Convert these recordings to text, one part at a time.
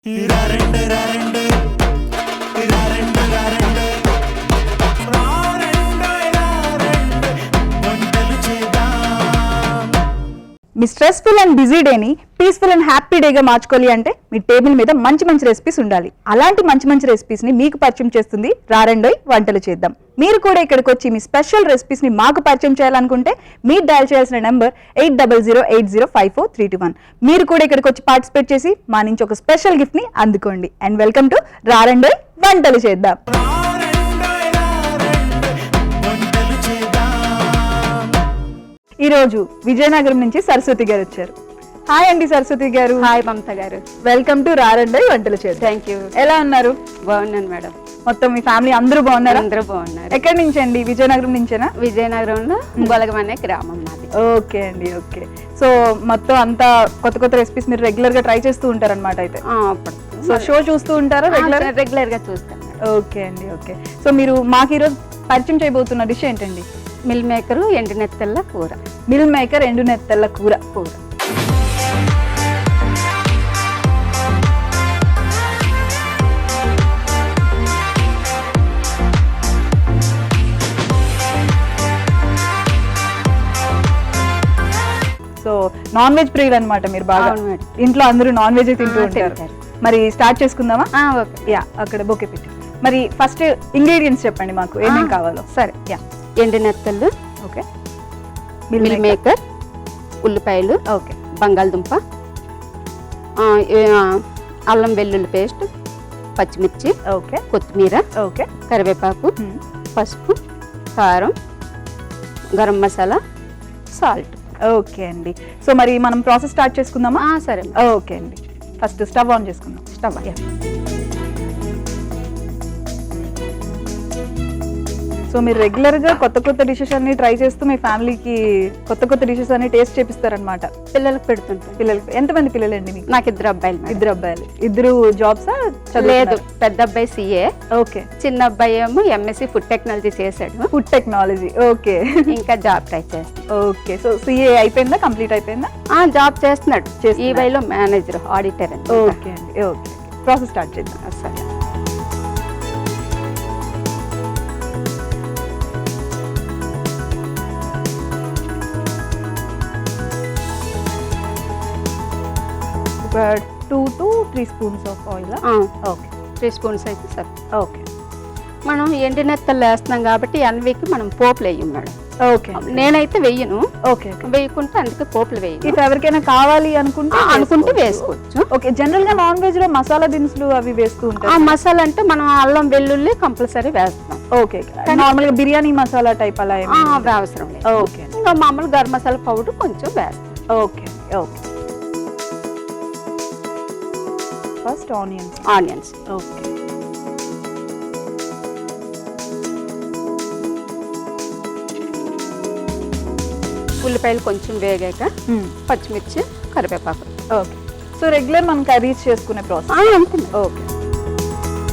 Me stressful and busy డేని peaceful and happy డేగా మార్చుకోవాలి అంటే మీ టేబుల్ మీద మంచి మంచి రెసిపీస్ ఉండాలి. అలాంటి మంచి మంచి రెసిపీస్ ని మీకు పరిచయం చేస్తుంది రారండోయ్ వంటలు చేద్దాం. మీరు కూడా ఇక్కడికి వచ్చి మీ స్పెషల్ రెసిపీస్ ని మాకు పరిచయం చేయాలనుకుంటే మీరు డయల్ చేయాల్సిన నెంబర్ 8008054321. మీరు కూడా ఇక్కడికి వచ్చి పార్టిసిపేట్ చేసి మా నుంచి ఒక స్పెషల్ గిఫ్ట్ ని అందుకోండి. అండ్ వెల్కమ్ టు రారండోయ్ వంటలు చేద్దాం. ఈ రోజు విజయనగరం నుంచి సరస్వతి గారు వచ్చారు. హాయ్ అండి సరస్వతి గారు. హాయ్ మమత గారు. వెల్కమ్ టు రారండోయ్ వంటలు చేద్దాం. Thank you. ఎలా ఉన్నారు? బాగున్నాను మేడం. మొత్తం మీ ఫ్యామిలీ అందరూ బాగున్నారా? అందరూ బాగున్నారు. ఎక్కడి నుంచి అండి? విజయనగరం నుంచేనా? విజయనగరంలో బొలగం అనే గ్రామం మాది. ఓకే అండి, ఓకే. సో మొత్తం అంతా కొత్త కొత్త రెసిపీస్ మీరు రెగ్యులర్ గా ట్రై చేస్తూ ఉంటారన్నమాట అయితే. సో షో చూస్తూ ఉంటారా రెగ్యులర్ గా చూస్తాను. ఓకే అండి, ఓకే. సో మీరు మాకు ఈరోజు పరిచయం చేయబోతున్న డిష్ ఏంటండి? మిల్ మేకరు ఎండు నెత్తళ్ళ కూర. మిల్ మేకర్ ఎండు నెత్తళ్ళ కూర. సో నాన్ వెజ్ ప్రియులు అనమాట మీరు బాగా. ఇంట్లో అందరూ నాన్ వెజ్ తింటూ ఉంటారు. మరి స్టార్ట్ చేసుకుందామా? యా, అక్కడ బొకే పెట్టి. మరి ఫస్ట్ ఇంగ్రీడియంట్స్ చెప్పండి మాకు ఏమేం కావాలో. సరే, యా. ఎండు నెత్తళ్ళు, ఓకే. మిల్ మేకర్, ఉల్లిపాయలు, ఓకే. బంగాళదుంప, అల్లం వెల్లుల్లి పేస్ట్, పచ్చిమిర్చి, ఓకే. కొత్తిమీర, ఓకే. కరివేపాకు, పసుపు, కారం, గరం మసాలా, సాల్ట్. ఓకే అండి. సో మరి మనం ప్రాసెస్ స్టార్ట్ చేసుకుందామా? సరే. ఓకే అండి. ఫస్ట్ స్టవ్ ఆన్ చేసుకుందాం. స్టవ్. సో మీరు రెగ్యులర్ గా కొత్త కొత్త డిషెస్ అన్ని ట్రై చేస్తూ మీ ఫ్యామిలీకి కొత్త కొత్త డిషెస్ అన్ని టేస్ట్ చేపిస్తారనమాట. పిల్లలకు పెడుతుంటాం. పిల్లలకి ఎంతమంది పిల్లలండి మీకు? నాకు ఇద్దరు అబ్బాయిలు. ఇద్దరు అబ్బాయిలు. ఇద్దరు జాబ్సా? లేదు, పెద్ద అబ్బాయి CA, ఓకే. చిన్న అబ్బాయి ఏమో MSc ఫుడ్ టెక్నాలజీ చేశాడు. Food technology, okay. ఇంకా జాబ్ ట్రై చేస్తాడు. ఓకే. సో CA అయిపోయిందా? కంప్లీట్ అయిపోయిందా? జాబ్ చేస్తున్నాడు. ఈవైలో మేనేజర్, ఆడిటర్. ఓకే అండి, ఓకే. ప్రాసెస్ స్టార్ట్ చేద్దాం. సరే. ఒక 2 to 3 spoons of oil. Okay. 3 spoons అయితే సరే. ఓకే. మనం ఎండు నెత్తలు వేస్తున్నాం కాబట్టి అన్వికి మనం పోపులు వేయం మేడం. ఓకే. నేనైతే వెయ్యను. ఓకే. వేయకుంటే అందుకే పోపులు వేయను. ఇఫ్ ఎవరికైనా కావాలి అనుకుంటే వేసుకోవచ్చు. ఓకే. జనరల్ గా నాన్ వెజ్ లో మసాలా దినుసులు అవి వేస్తూ ఉంటారు. మసాలా అంటే మనం అల్లం వెల్లుల్లి కంపల్సరీ వేస్తాం. ఓకే. నార్మల్ గా బిర్యానీ మసాలా టైప్ అలా అవసరం లేదు. ఓకే. ఇంకా మామూలు గరం మసాలా పౌడర్ కొంచెం వేస్తాం. Okay. Okay. First onions. Okay. ఉల్లిపాయలు కొంచెం వేగాక పచ్చిమిర్చి, కరివేపాకు. ఓకే. సో రెగ్యులర్ మనం కర్రీస్ చేసుకునే ప్రాసెస్. ఓకే.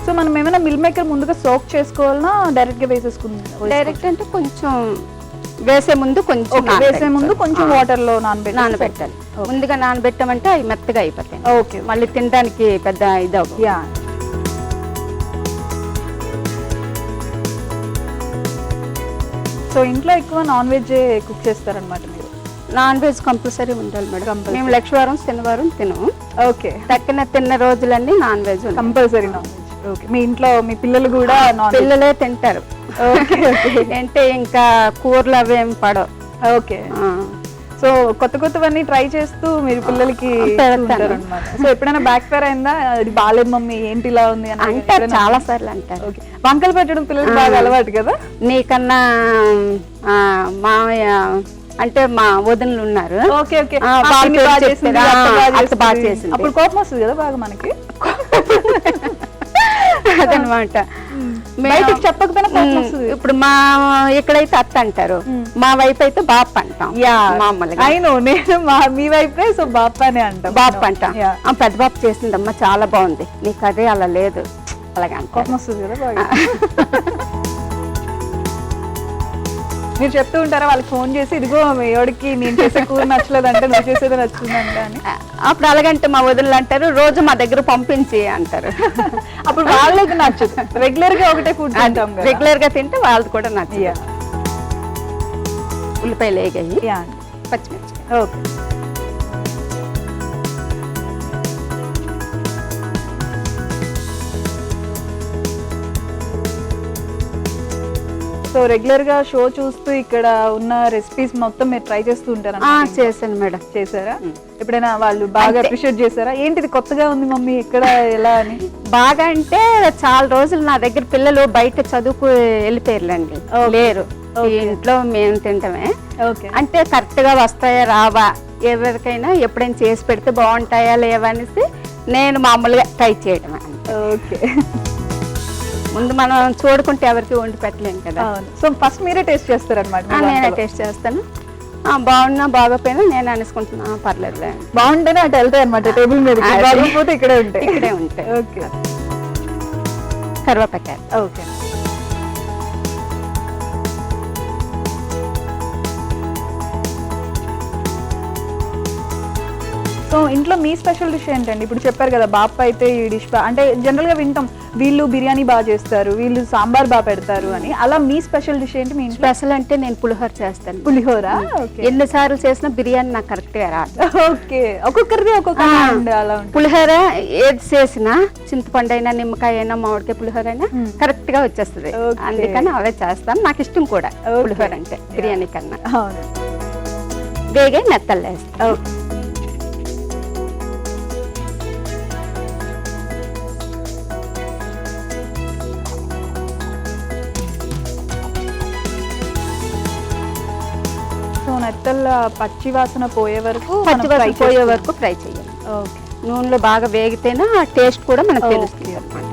సో మనం ఏమైనా మిల్ మేకర్ ముందుగా సోక్ చేసుకోవాలన్నా డైరెక్ట్ గా వేసేసుకుందాం? డైరెక్ట్ అంటే కొంచెం వేసే ముందు కొంచెం వాటర్ లో నానబెట్టాలి. ముందుగా నానబెట్టామంటే అవి మెత్తగా అయిపోతాయి. ఓకే. మళ్ళీ తినడానికి పెద్ద ఇదవు. సో ఇంట్లో ఎక్కువ నాన్ వెజ్ కుక్ చేస్తారనమాట మీరు? నాన్ వెజ్ కంపల్సరీ ఉండాలి మేడం. మేము లక్షవారం శనివారం తినము. ఓకే. తిన్న రోజులన్నీ non veg compulsory non veg. Okay. మీ ఇంట్లో మీ పిల్లలు కూడా పిల్లలే తింటారు. అంటే ఇంకా కూరలు అవేం పడవు. ఓకే. సో కొత్త కొత్తవన్నీ ట్రై చేస్తూ మీరు పిల్లలకి పెడతారన్నమాట. సో ఎప్పుడైనా బ్యాక్ ఫైర్ అయిందా? అది బాలేదు మమ్మీ, ఏంటి ఇలా ఉంది అని అంటారు, చాలా సార్లు అంటారు. ఓకే. వంకలు పెట్టడం పిల్లలకి బాగా అలవాటు కదా? నీకన్నా మామయ్య అంటే మా వదినలు ఉన్నారు. ఓకే. ఓకే. బాగా చేసింది. అప్పుడు కోపం వస్తుంది కదా బాగా మనకి. అదనమాట. బయటికి చెప్పకపోయినా కోపం వస్తుంది. ఇప్పుడు మా ఇక్కడైతే అత్త అంటారు, మా వైపు అయితే బాప్ అంటాం. మామూలుగా నేను మీ వైపే, సో బాప్ అనే అంటాం. బాప్ అంటాం. పెద్ద బాప్ చేసిందమ్మా, చాలా బాగుంది, నీకు అదే అలా లేదు, అలాగే కోపం వస్తుంది కదా బాగా. మీరు చెప్తూ ఉంటారా వాళ్ళకి ఫోన్ చేసి, ఇదిగో ఎవడికి నేను చేసే కూర నచ్చలేదంటే నువ్వు చేసేది నచ్చుతుందంట అని? అప్పుడు అలాగంటే మా వదిలి అంటారు, రోజు మా దగ్గర పంపించి అంటారు. అప్పుడు వాళ్ళకి నచ్చదు, రెగ్యులర్ గా ఒకటే ఫుడ్ తింటాం కదా. రెగ్యులర్ గా తింటే వాళ్ళది కూడా నచ్చదు. Yeah. ఉల్లిపాయలు వేగాయి, Yeah. పచ్చిమిర్చి. ఓకే. సో రెగ్యులర్ గా షో చూస్తూ ఇక్కడ ఉన్న రెసిపీస్ మొత్తం మీరు ట్రై చేస్తూ ఉంటారా? చేశాను మేడం. చేశారా? ఎప్పుడైనా వాళ్ళు బాగా అప్రిషియేట్ చేశారా? ఏంటిది కొత్తగా ఉంది మమ్మీ, ఎక్కడ ఎలా అని? బాగా అంటే చాలా రోజులు నా దగ్గర పిల్లలు బయట చదువుకు వెళ్ళిపోయారులేండి, లేరు. ఇంట్లో మేము తింటామే. ఓకే. అంటే కరెక్ట్ గా వస్తాయా రావా, ఎవరికైనా ఎప్పుడైనా చేసి పెడితే బాగుంటాయా లేవా అనేసి నేను మామూలుగా ట్రై చేయడం. ఓకే. ముందు మనం చూడుకుంటే ఎవరికి వండి పెట్టలేము కదా. సో ఫస్ట్ మీరే టేస్ట్ చేస్తారన్నమాట? నేనే టేస్ట్ చేస్తాను. బాగున్నా బాగోపోయినా నేను అనేసుకుంటున్నా, పర్లేదులే. బాగుంటేనే అటు వెళ్తాయి అనమాట టేబుల్ మీద, బాగోకపోతే ఇక్కడే ఉంటాయి. ఇక్కడే ఉంటాయి. ఓకే. కరివేపాకాయ. ఓకే. సో ఇంట్లో మీ స్పెషల్ డిష్ ఏంటండి? ఇప్పుడు చెప్పారు కదా బాప్ప అయితే ఈ డిష్ అంటే జనరల్ గా వింటాం, వీళ్ళు బిర్యానీ బాగా చేస్తారు, వీళ్ళు సాంబార్ బాగా పెడతారు అని. అలా మీ స్పెషల్ డిష్ ఏంటి? మీ స్పెషల్ అంటే నేను పులిహోర చేస్తాను. పులిహోర? ఎన్నిసార్లు చేసినా బిర్యానీ నాకు కరెక్ట్ గా రాదు. ఓకే. ఒక్కొక్కరిది ఒక్కొక్క అలా ఉంటుంది. పులిహోర ఏది చేసినా, చింతపండు అయినా నిమ్మకాయ అయినా మామిడికాయ పులిహోర అయినా కరెక్ట్ గా వచ్చేస్తుంది. అందుకని అవే చేస్తాను. నాకు ఇష్టం కూడా పులిహోర అంటే బిర్యానీ కన్నా. వేగే మెత్తలు వేస్తాను. సో నెత్తల పచ్చి వాసన పోయే వరకు ఫ్రై చేయాలి. ఓకే. నూనెలో బాగా వేగితేనే ఆ టేస్ట్ కూడా మనకు తెలుస్తుంది అనమాట.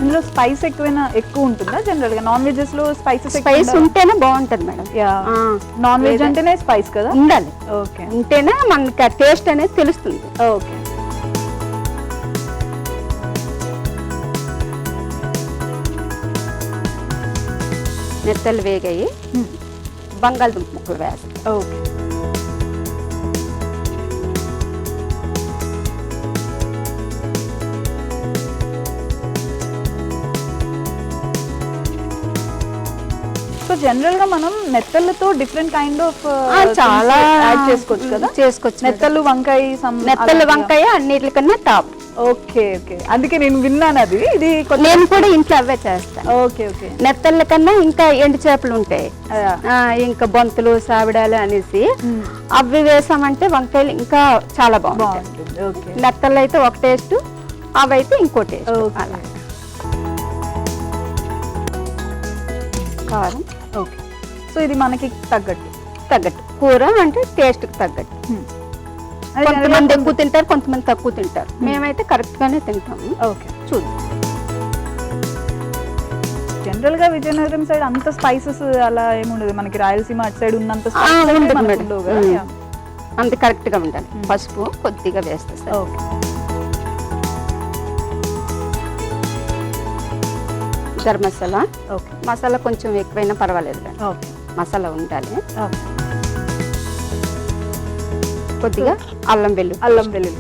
ఇందులో స్పైస్ ఎక్కువ ఉంటుందా? జనరల్ గా నాన్ వెజెస్ లో స్పైస్ ఉంటేనే బాగుంటది మేడం. నాన్ వెజ్ అంటేనే స్పైస్ కదా ఉండాలి. ఓకే. ఉంటేనే మనకి ఆ టేస్ట్ అనేది తెలుస్తుంది. ఓకే. మెత్తలు వేగాయి, బంగాళదుంప ముక్కలు వేస్తాం. ఓకే. సో జనరల్ గా మనం నెత్తళ్ళతో డిఫరెంట్ కైండ్ ఆఫ్ చాలా యాడ్ చేసుకోవచ్చు కదా. చేసుకోవచ్చు. నెత్తళ్ళు, వంకాయ, నెత్తళ్ళు వంకాయ అన్నిటికన్నా టాప్. ఓకే. ఓకే. అందుకే నేను విన్నాను అది. ఇది నేను కూడా ఇంట్లో అవే చేస్తాను. ఓకే. ఓకే. నెత్తళ్ళ కన్నా ఇంకా ఎండు చేపలు ఉంటాయి, ఇంకా బొంతలు, సావిడాలు అనేసి అవి వేసామంటే వంకాయలు ఇంకా చాలా బాగుంటుంది. నెత్తళ్ళు అయితే ఒక టేస్ట్, అవి అయితే ఇంకో టేస్ట్. అలా కారం. ఓకే. సో ఇది మనకి తగ్గట్టు కూర అంటే టేస్ట్ కి తగ్గట్టు. కొంతమంది ఎక్కువ తింటారు, కొంతమంది తక్కువ తింటారు. మేమైతే కరెక్ట్ గానే తింటాము. ఓకే. చూద్దాం. జనరల్ గా విజయనగరం సైడ్ అంత స్పైసెస్ అలా ఏముండదు, మనకి రాయలసీమ అటు సైడ్ ఉన్నంత అంత కరెక్ట్ గా ఉండాలి. పసుపు కొద్దిగా వేస్తే sir. Okay. Garam masala. Okay. Masala కొంచెం ఎక్కువైనా పర్వాలేదు. ఓకే. మసాలా ఉండాలి. ఓకే. కొద్దిగా అల్లం వెల్లుల్లి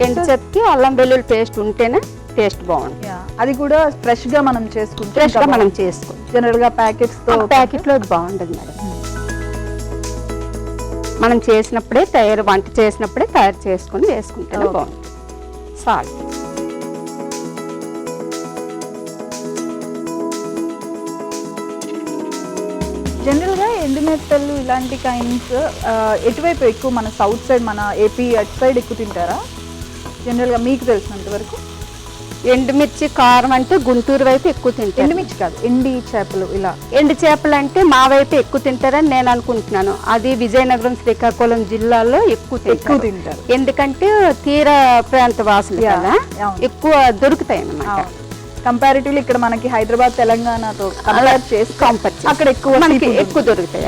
ఎండు చెప్కి అల్లం వెల్లుల్లి పేస్ట్ ఉంటేనే టేస్ట్ బాగుంటుంది. అది కూడా ఫ్రెష్ గా మనం చేసుకుంటే జనరల్ గా ప్యాకెట్ లో బాగుంటుంది మేడం. మనం చేసినప్పుడే వంట చేసినప్పుడే తయారు చేసుకుని వేసుకుంటేనే బాగుంటుంది. సాల్ట్. జనరల్ గా ఎండుమిరపకాయలు ఇలాంటి కైండ్స్ ఎటువైపు ఎక్కువ? మన సౌత్ సైడ్, మన ఏపీ అటు సైడ్ ఎక్కువ తింటారా జనరల్ గా మీకు తెలిసినంత వరకు? ఎండుమిర్చి కారం అంటే గుంటూరు వైపు ఎక్కువ తింటారు. ఎండుమిర్చి కాదు, ఎండి చేపలు. ఇలా ఎండు చేపలు అంటే మా వైపు ఎక్కువ తింటారని నేను అనుకుంటున్నాను. అది విజయనగరం, శ్రీకాకుళం జిల్లాలో ఎక్కువ తింటారు. ఎందుకంటే తీర ప్రాంత వాసులు కదా, ఎక్కువ దొరుకుతాయి అన్నమాట. కంపారిటివ్లీ ఇక్కడ మనకి హైదరాబాద్, తెలంగాణతో కంపేర్ చేసి అక్కడ ఎక్కువ దొరుకుతాయి.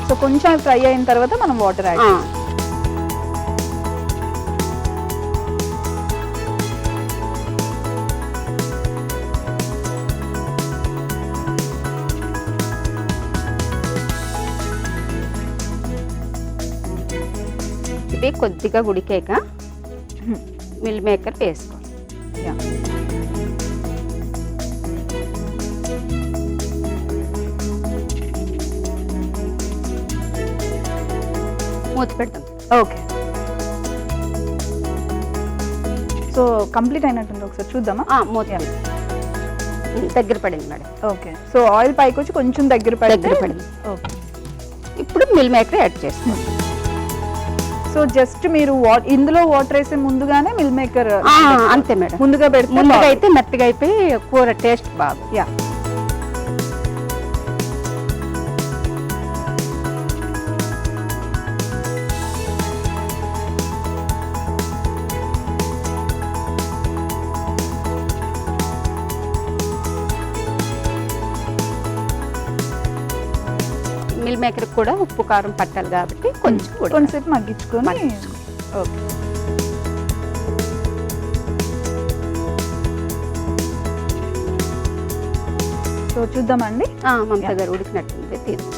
సో కొంచెం ఫ్రై అయిన తర్వాత మనం వాటర్ యాడ్. ఇవి కొద్దిగా ఉడికాక మిల్ మేకర్ వేసుకోవాలి. యా. మూత పెడతాం. ఓకే. సో కంప్లీట్ అయినట్టుంది, ఒకసారి చూద్దామా? మూత దగ్గర పడింది మేడం. ఓకే. సో ఆయిల్ పైకి వచ్చి కొంచెం దగ్గర పడింది. ఓకే. ఇప్పుడు మిల్ మేకర్ యాడ్ చేస్తాం. సో జస్ట్ మీరు ఇందులో వాటర్ వేసే ముందుగానే మిల్ మేకర్ అంతే మేడం, ముందుగా పెడితే ముందుగా అయితే మెత్తగా అయిపోయి కూర టేస్ట్ బాగా. యా. మిల్ మేకర్ కూడా ఉప్పు కారం పట్టాలి కాబట్టి కొంచెంసేపు మగ్గించుకొని. ఓకే. సో చూద్దామండి. మమతా గారు ఉడికినట్టుంది, తీసు.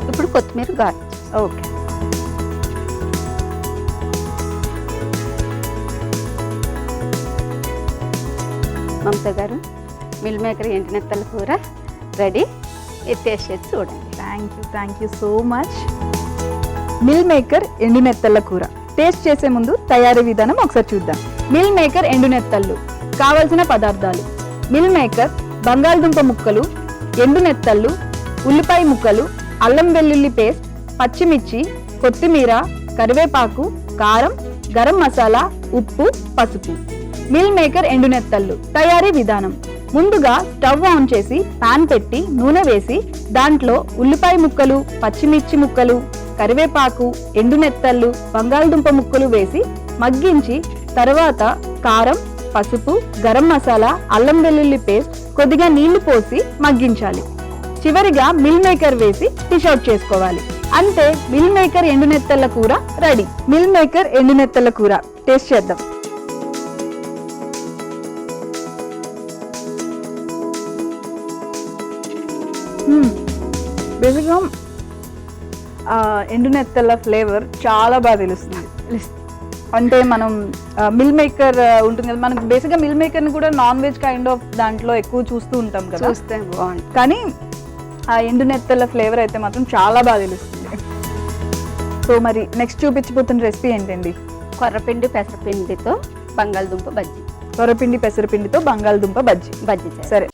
ఇప్పుడు కొత్తిమీర గార్నిష్. ఓకే. మమతా గారు, మిల్ మేకర్ ఎండు నెత్తల కూర రెడీ. ఇది టేస్ట్ చేసి చూడండి. Thank you so much. Meal maker ఎండు నెత్తళ్ళ కూర టేస్ట్ చేసే ముందు తయారీ విధానం ఒకసారి చూద్దాం. మిల్ మేకర్ ఎండు నెత్తళ్ళు కావలసిన పదార్థాలు: మిల్ మేకర్, బంగాళదుంప ముక్కలు, ఎండు నెత్తళ్ళు, ఉల్లిపాయ ముక్కలు, అల్లం వెల్లుల్లి పేస్ట్, పచ్చిమిర్చి, కొత్తిమీర, కరివేపాకు, కారం, గరం మసాలా, ఉప్పు, పసుపు. మిల్ మేకర్ ఎండు నెత్తళ్ళు తయారీ విధానం: ముందుగా స్టవ్ ఆన్ చేసి పాన్ పెట్టి నూనె వేసి దాంట్లో ఉల్లిపాయ ముక్కలు, పచ్చిమిర్చి ముక్కలు, కరివేపాకు, ఎండు నెత్తళ్ళు, బంగాళదుంప ముక్కలు వేసి మగ్గించి తర్వాత కారం, పసుపు, గరం మసాలా, అల్లం వెల్లుల్లి పేస్ట్, కొద్దిగా నీళ్లు పోసి మగ్గించాలి. చివరిగా మిల్ మేకర్ వేసి డిష్ అవుట్ చేసుకోవాలి. అంతే, మిల్ మేకర్ ఎండు నెత్తళ్ళ కూర రెడీ. మిల్ మేకర్ ఎండు నెత్తళ్ళ కూర టేస్ట్ చేద్దాం. బేసిక్గా ఎండు నెత్తళ్ళ ఫ్లేవర్ చాలా బాగా తెలుస్తుంది. అంటే మనం మిల్ మేకర్ ఉంటుంది కదా, మనకు బేసిక్గా మిల్ మేకర్ని కూడా నాన్ వెజ్ కైండ్ ఆఫ్ దాంట్లో ఎక్కువ చూస్తూ ఉంటాం కదా, చూస్తే బాగుంటుంది. కానీ ఆ ఎండు నెత్తళ్ళ ఫ్లేవర్ అయితే మాత్రం చాలా బాగా తెలుస్తుంది. సో మరి నెక్స్ట్ చూపించబోతున్న రెసిపీ ఏంటండి? కొర్రపిండి పెసరపిండితో బంగాళదుంప బజ్జీ. కొర్రపిండి పెసరపిండితో బంగాళదుంప బజ్జీ. సరే.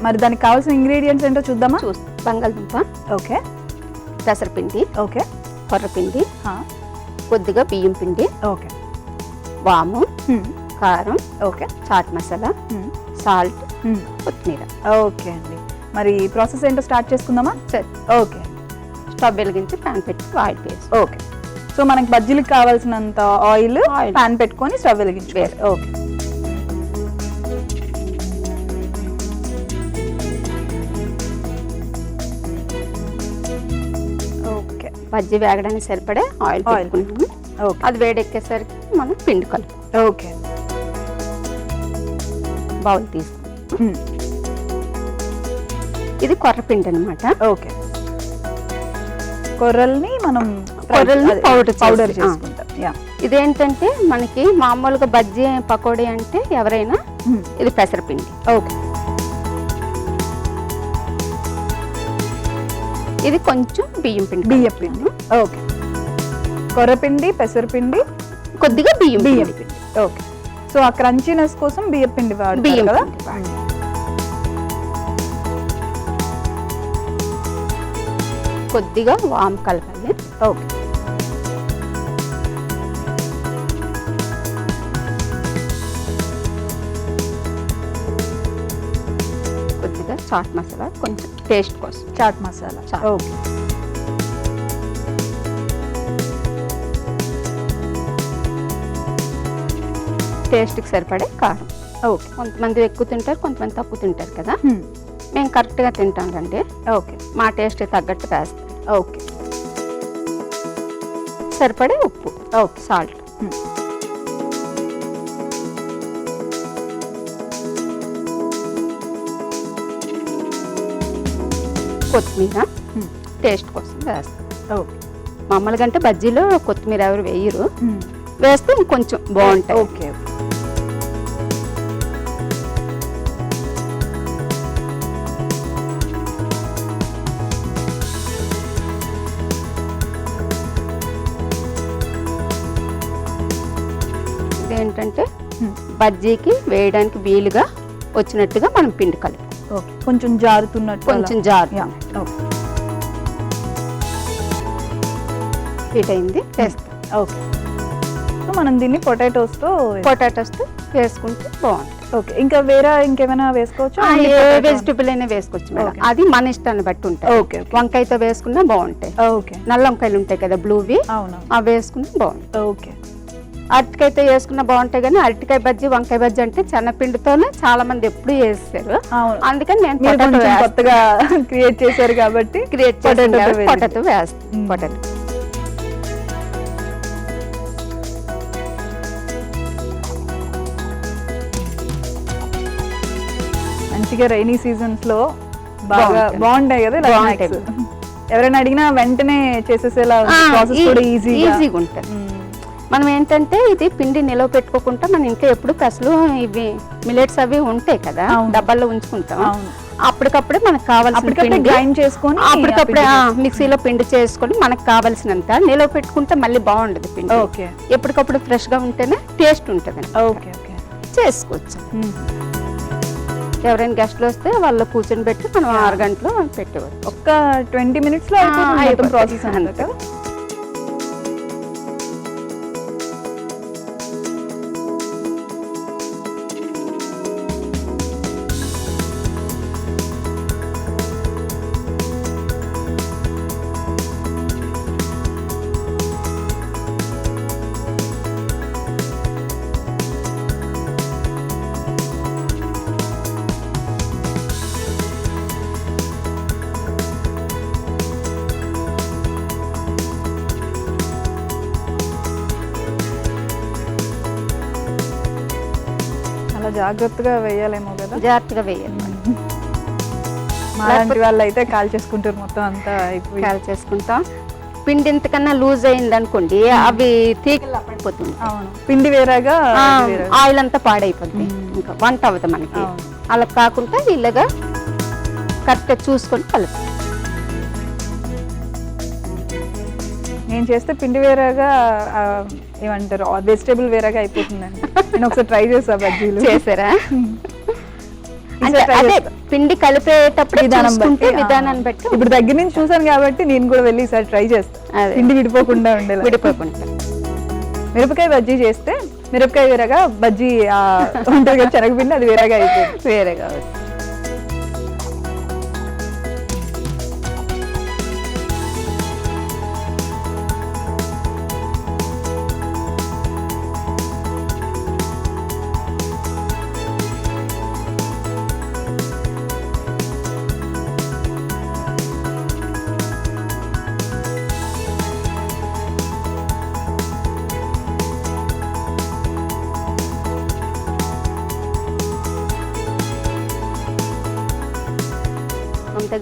మరి దానికి కావాల్సిన ఇంగ్రీడియంట్స్ ఏంటో చూద్దామా? బంగాళదుంప, ఓకే, పెసరపిండి, ఓకే, కొర్రపిండి, కొద్దిగా బియ్యం పిండి, ఓకే, వాము, కారం, ఓకే, చాట్ మసాలా, సాల్ట్, కొత్తిమీర. ఓకే అండి. మరి ప్రాసెస్ ఏంటో స్టార్ట్ చేసుకుందామా? సరే. ఓకే. స్టవ్ వెలిగించి ప్యాన్ పెట్టి ఆయిల్ వేసి. ఓకే. సో మనకి బజ్జీలకు కావాల్సినంత ఆయిల్ ప్యాన్ పెట్టుకొని స్టవ్ వెలిగించి. ఓకే. బజ్జీ వేగడానికి సరిపడే ఆయిల్ పెట్టుకుంటాము. అది వేడెక్కేసరికి మనం పిండి కలుపు. ఓకే. బౌల్ తీసుకుంటాం. ఇది కొర్రపిండి అనమాట. ఓకే. కొర్రల్ని మనం పౌడర్ చేసుకుంటాం. ఇదేంటంటే మనకి మామూలుగా బజ్జీ పకోడీ అంటే ఎవరైనా ఇది పెసరపిండి. ఓకే. ఇది కొంచెం బియ్యం పిండి. ఓకే. కొర్రపిండి, పెసరపిండి, కొద్దిగా బియ్యం పిండి. ఓకే. సో ఆ క్రంచీనెస్ కోసం బియ్యం పిండి వాడతారు కదా. కొద్దిగా వామ్ కలపాలి. ఓకే. చాట్ మసాలా కొంచెం టేస్ట్ కోసం. చాట్ మసాలా. చాట్. ఓకే. టేస్ట్కి సరిపడే కారం. ఓకే. కొంతమంది ఎక్కువ తింటారు, కొంతమంది తక్కువ తింటారు కదా. హ్మ్. మేము కరెక్ట్గా తింటాం కండి. ఓకే. మా టేస్ట్ తగ్గట్టు వేస్తాం. ఓకే. సరిపడే ఉప్పు. ఓకే. సాల్ట్. కొత్తిమీర టేస్ట్ కోసం వేస్తాం. ఓకే. మామూలుగా అంటే బజ్జీలో కొత్తిమీర ఎవరు వేయరు, హ్మ్. వేస్తే ఇంకొంచెం బాగుంటాయి. ఓకే. ఇదేంటంటే బజ్జీకి వేయడానికి వీలుగా వచ్చినట్టుగా మనం పిండి కలిపి. ఓకే. కొంచెం జారుతున్నట్టు. కొంచెం జారు. యా. ఓకే. హీట్ అయింది, వేస్తాం. ఓకే. సో మనం దీన్ని పొటాటోస్తో వేసుకుంటే బాగుంటుంది. ఓకే. ఇంకా ఇంకేమైనా వేసుకోవచ్చు? ఏ వెజిటబుల్ అయినా వేసుకోవచ్చు మేడం, అది మన ఇష్టాన్ని బట్టి ఉంటాయి. ఓకే. వంకాయతో వేసుకున్నా బాగుంటాయి. ఓకే. నల్ల వంకాయలు ఉంటాయి కదా, బ్లూవి, అవును, అవి వేసుకున్నా బాగుంటాయి. ఓకే. అరటికాయతో వేసుకున్నా బాగుంటాయి, కానీ అరటికాయ బజ్జీ వంకాయ బజ్జీ అంటే శనగపిండితోనే చాలా మంది ఎప్పుడు వేస్తారు. అందుకని నేను కొంచెం కొత్తగా క్రియేట్ చేశారు కాబట్టి పొటాటో వేస్తాను. పొటాటో మంచిగా రైనీ సీజన్స్ లో బాగా బాగుంటాయి కదా ఇలా స్నాక్స్. ఎవరైనా అడిగినా వెంటనే చేసేసేలా ప్రాసెస్ కూడా ఈజీగా ఉంటుంది. మనం ఏంటంటే ఇది పిండి నిలవ పెట్టుకోకుండా మన ఇంట్లో ఎప్పుడు పెసలు ఇవి మిలెట్స్ అవి ఉంటాయి కదా, డబ్బాల్లో ఉంచుకుంటాం. అప్పటికప్పుడే మనకు కావాల్సిన గ్రైండ్ చేసుకొని అప్పటికప్పుడే మిక్సీలో పిండి చేసుకొని మనకు కావాల్సినంత నిలవ పెట్టుకుంటే మళ్ళీ బాగుండదు పిండి. ఓకే. ఎప్పటికప్పుడు ఫ్రెష్ గా ఉంటేనే టేస్ట్ ఉంటుంది. ఓకే. ఓకే. చేసుకోవచ్చు. ఎవరైనా గెస్ట్లు వస్తే వాళ్ళు కూర్చొని పెట్టి మనం 6 గంటలో పెట్టేవారు. ఒక్క 20 minutes లో అయిపోతుంది ప్రాసెస్ అంతా. జాగ్రత్తగా వేయాలేమో కదా. జాగ్రత్తగా వేయాలి. మాలాంటి వాళ్ళు అయితే కాల్ చేసుకుంటారు మొత్తం అంతా అయిపోయి. కాల్ చేసుకుంటాం. పిండి ఇంతకన్నా లూజ్ అయింది అనుకోండి, అవి తీగలా పడిపోతుంది. అవును. పిండి వేరేగా ఆయిల్ అంతా పాడైపోతుంది, ఇంకా వంట అవ్వదు మనకి. అలా కాకుండా ఇలాగా కరెక్ట్గా చూసుకొని కలుపు. నేను చేస్తే పిండి వేరేగా ఏమంటారు వెజిటేబుల్ వేరేగా అయిపోతుందండి. నేను ఒకసారి ట్రై చేసా బజ్జీలు. చేసారా? పిండి కలిపేటప్పుడు విధానాన్ని బట్టి ఇప్పుడు దగ్గర నుంచి చూసాను కాబట్టి నేను కూడా వెళ్ళి ఈసారి ట్రై చేస్తాను. పిండి విడిపోకుండా ఉండేలా. మిరపకాయ బజ్జీ చేస్తే మిరపకాయ వేరేగా, బజ్జీ ఉంటుంది కదా శనగపిండి, అది వేరేగా అయిపోయింది. వేరేగా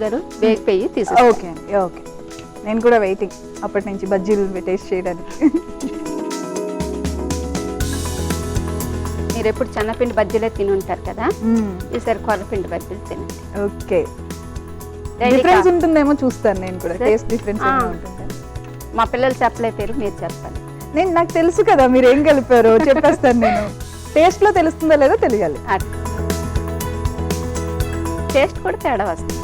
గారు వేగిపోయి తీసు. ఓకే అండి. ఓకే. నేను కూడా వెయిటింగ్ అప్పటి నుంచి బజ్జీలు టేస్ట్ చేయడానికి. మీరు ఎప్పుడు శనగపిండి బజ్జీలే తిని ఉంటారు కదా, ఈసారి కొర్రపిండి బజ్జీలు తినండి. ఓకే. డిఫరెన్స్ ఉంటుందేమో చూస్తాను నేను కూడా. టేస్ట్ డిఫరెన్స్ ఉంటుంది. మా పిల్లలు చెప్పలేరు, మీరు చెప్పాలి. నాకు తెలుసు కదా మీరు ఏం కలిపారో చెప్పేస్తాను నేను. టేస్ట్ లో తెలుస్తుందో లేదో తెలియాలి. టేస్ట్ కూడా తేడా వస్తుంది.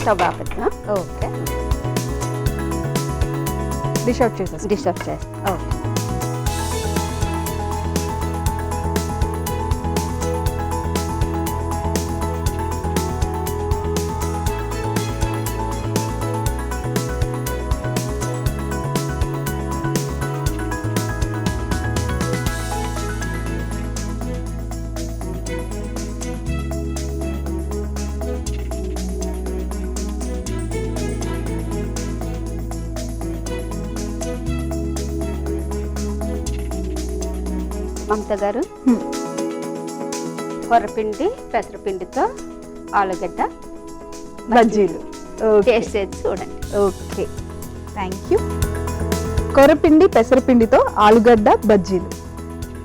స్టవ్ ఆపేద్దాం. ఓకే. డిష్ అవుట్ చేస్తాం. ఓకే. మమత గారు. కొర్రపిండి పెసరపిండితో ఆలుగడ్డ బజ్జీలు. టేస్ట్ చేసి చూడండి. Okay, thank you. కొర్రపిండి పెసరపిండితో ఆలుగడ్డ బజ్జీలు.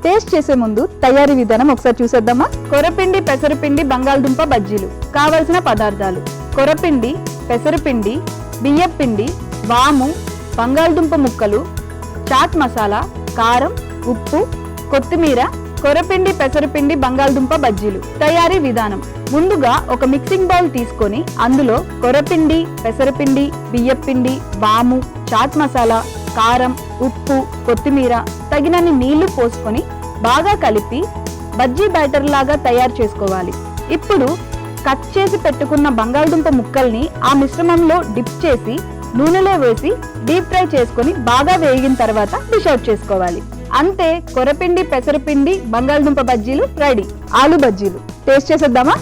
టేస్ట్ చేసే ముందు తయారీ విధానం ఒకసారి చూసేద్దామా. కొర్రపిండి పెసరపిండి బంగాళదుంప బజ్జీలు. కావలసిన పదార్థాలు: కొర్రపిండి, పెసరపిండి, బియ్యపిండి, వాము, బంగాళదుంప ముక్కలు, చాట్ మసాలా, కారం, ఉప్పు, కొత్తిమీర. కొర్రపిండి పెసరపిండి బంగాళదుంప బజ్జీలు. తయారీ విధానం: ముందుగా ఒక మిక్సింగ్ బౌల్ తీసుకొని అందులో కొర్రపిండి, పెసరపిండి, బియ్యపిండి, వాము, చాట్ మసాలా, కారం, ఉప్పు, కొత్తిమీర, తగినన్ని నీళ్లు పోసుకొని బాగా కలిపి బజ్జీ బ్యాటర్ లాగా తయారు చేసుకోవాలి. ఇప్పుడు కట్ చేసి పెట్టుకున్న బంగాళదుంప ముక్కల్ని ఆ మిశ్రమంలో డిప్ చేసి నూనెలో వేసి డీప్ ఫ్రై చేసుకొని బాగా వేగిన తర్వాత డిష్ అవుట్ చేసుకోవాలి. అంతే, కొర్రపిండి పెసరపిండి బంగాళదుంప బజ్జీలు రెడీ. ఆలు బజ్జీలు టేస్ట్ చేసేద్దామా.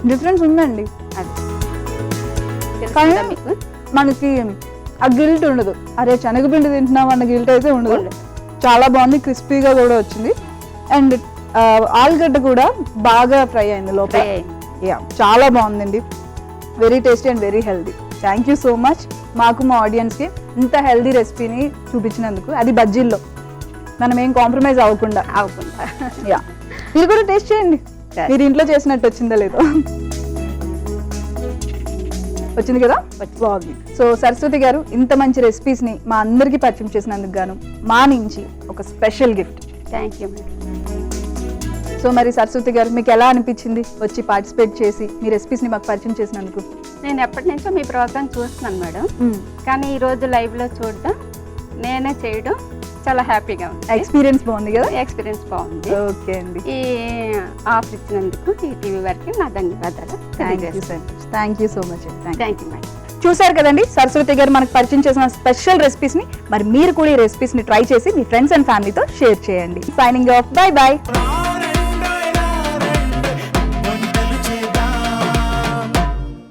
డిఫరెన్స్ ఉందండి. అది కానీ తెలుస్తుందా మీకు? మనకి ఆ గిల్ట్ ఉండదు. అరే శనగపిండి తింటున్నాం అన్న గిల్ట్ అయితే ఉండదు. ఉండదు. చాలా బాగుంది, క్రిస్పీగా కూడా వచ్చింది. అండ్ ఆలుగడ్డ కూడా బాగా ఫ్రై అయింది లోపల. Fry అయింది. యా, చాలా బాగుందండి. Very tasty and very healthy. Thank you so much మాకు మా ఆడియన్స్కి ఇంత హెల్దీ రెసిపీని చూపించినందుకు. అది బజ్జీల్లో మనం ఏం కాంప్రమైజ్ అవ్వకుండా. అవ్వకుండా. యా, మీరు కూడా టేస్ట్ చేయండి. మీరు ఇంట్లో చేసినట్టు వచ్చిందా లేదో. వచ్చింది కదా, బాగుంది. సో సరస్వతి గారు, ఇంత మంచి రెసిపీస్ని మా అందరికీ పరిచయం చేసినందుకు గాను మా నుంచి ఒక special gift. Thank you madam. So మరి సరస్వతి గారు, మీకు ఎలా అనిపించింది వచ్చి పార్టిసిపేట్ చేసి మీ రెసిపీస్ని మాకు పరిచయం చేసినందుకు? నేను ఎప్పటి నుంచో మీ ప్రోగ్రామ్ చూస్తున్నాను మేడం, కానీ ఈ రోజు లైవ్ లో చూడడం, నేనే చేయడం చాలా హ్యాపీగా ఉంది. ఎక్స్పీరియన్స్ బాగుంది కదా? ఎక్స్పీరియన్స్ బాగుంది. ఓకే అండి. ఈ ఆఫర్ ఇచ్చినందుకు ఈ టీవీ వారికి నా ధన్యవాదాలు. Thank you so much. Thank you madam. చూసారు కదండి, సరస్వతి గారు మనకు పరిచయం చేసిన స్పెషల్ రెసిపీస్ని. మరి మీరు కూడా ఈ రెసిపీస్ని ట్రై చేసి మీ ఫ్రెండ్స్ అండ్ ఫ్యామిలీతో షేర్ చేయండి. Signing off, bye bye.